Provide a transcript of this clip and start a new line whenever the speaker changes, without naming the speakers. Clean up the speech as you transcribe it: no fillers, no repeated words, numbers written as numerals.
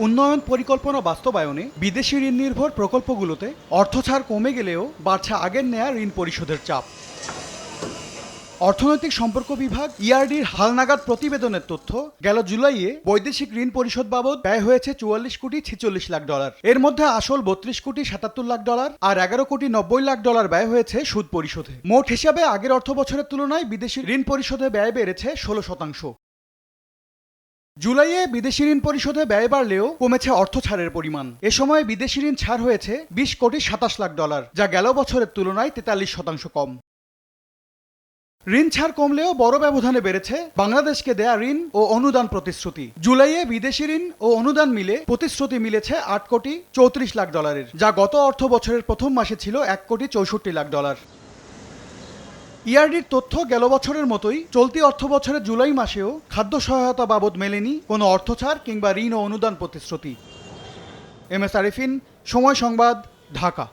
উন্নয়ন পরিকল্পনা বাস্তবায়নে বিদেশি ঋণ নির্ভর প্রকল্পগুলোতে অর্থছাড় কমে গেলেও বাড়ছে আগের নেয়া ঋণ পরিশোধের চাপ। অর্থনৈতিক সম্পর্ক বিভাগ ইআরডির হালনাগাদ প্রতিবেদনের তথ্য, গেল জুলাইয়ে বৈদেশিক ঋণ পরিশোধ বাবদ ব্যয় হয়েছে 44 কোটি 46 লাখ ডলার। এর মধ্যে আসল 32 কোটি 77 লাখ ডলার আর 11 কোটি 90 লাখ ডলার ব্যয় হয়েছে সুদ পরিশোধে। মোট হিসাবে আগের অর্থ বছরের তুলনায় বিদেশি ঋণ পরিশোধে ব্যয় বেড়েছে 16%। জুলাইয়ে বিদেশি ঋণ পরিশোধে ব্যয় বাড়লেও কমেছে অর্থ ছাড়ের পরিমাণ। এ সময় বিদেশি ঋণ ছাড় হয়েছে 20 কোটি 27 লাখ ডলার, যা গেল বছরের তুলনায় 43% কম। ঋণ ছাড় কমলেও বড় ব্যবধানে বেড়েছে বাংলাদেশকে দেয়া ঋণ ও অনুদান প্রতিশ্রুতি। জুলাইয়ে বিদেশি ঋণ ও অনুদান মিলে প্রতিশ্রুতি মিলেছে 8 কোটি 34 লাখ ডলারের, যা গত অর্থ বছরের প্রথম মাসে ছিল 1 কোটি 64 লাখ ডলার। ইআরডির তথ্য, গেল বছরের মতোই চলতি অর্থ বছরের জুলাই মাসেও খাদ্য সহায়তা বাবদ মেলেনি কোনো অর্থছাড় কিংবা ঋণ ও অনুদান প্রতিশ্রুতি। এম এস আরিফিন, সময় সংবাদ, ঢাকা।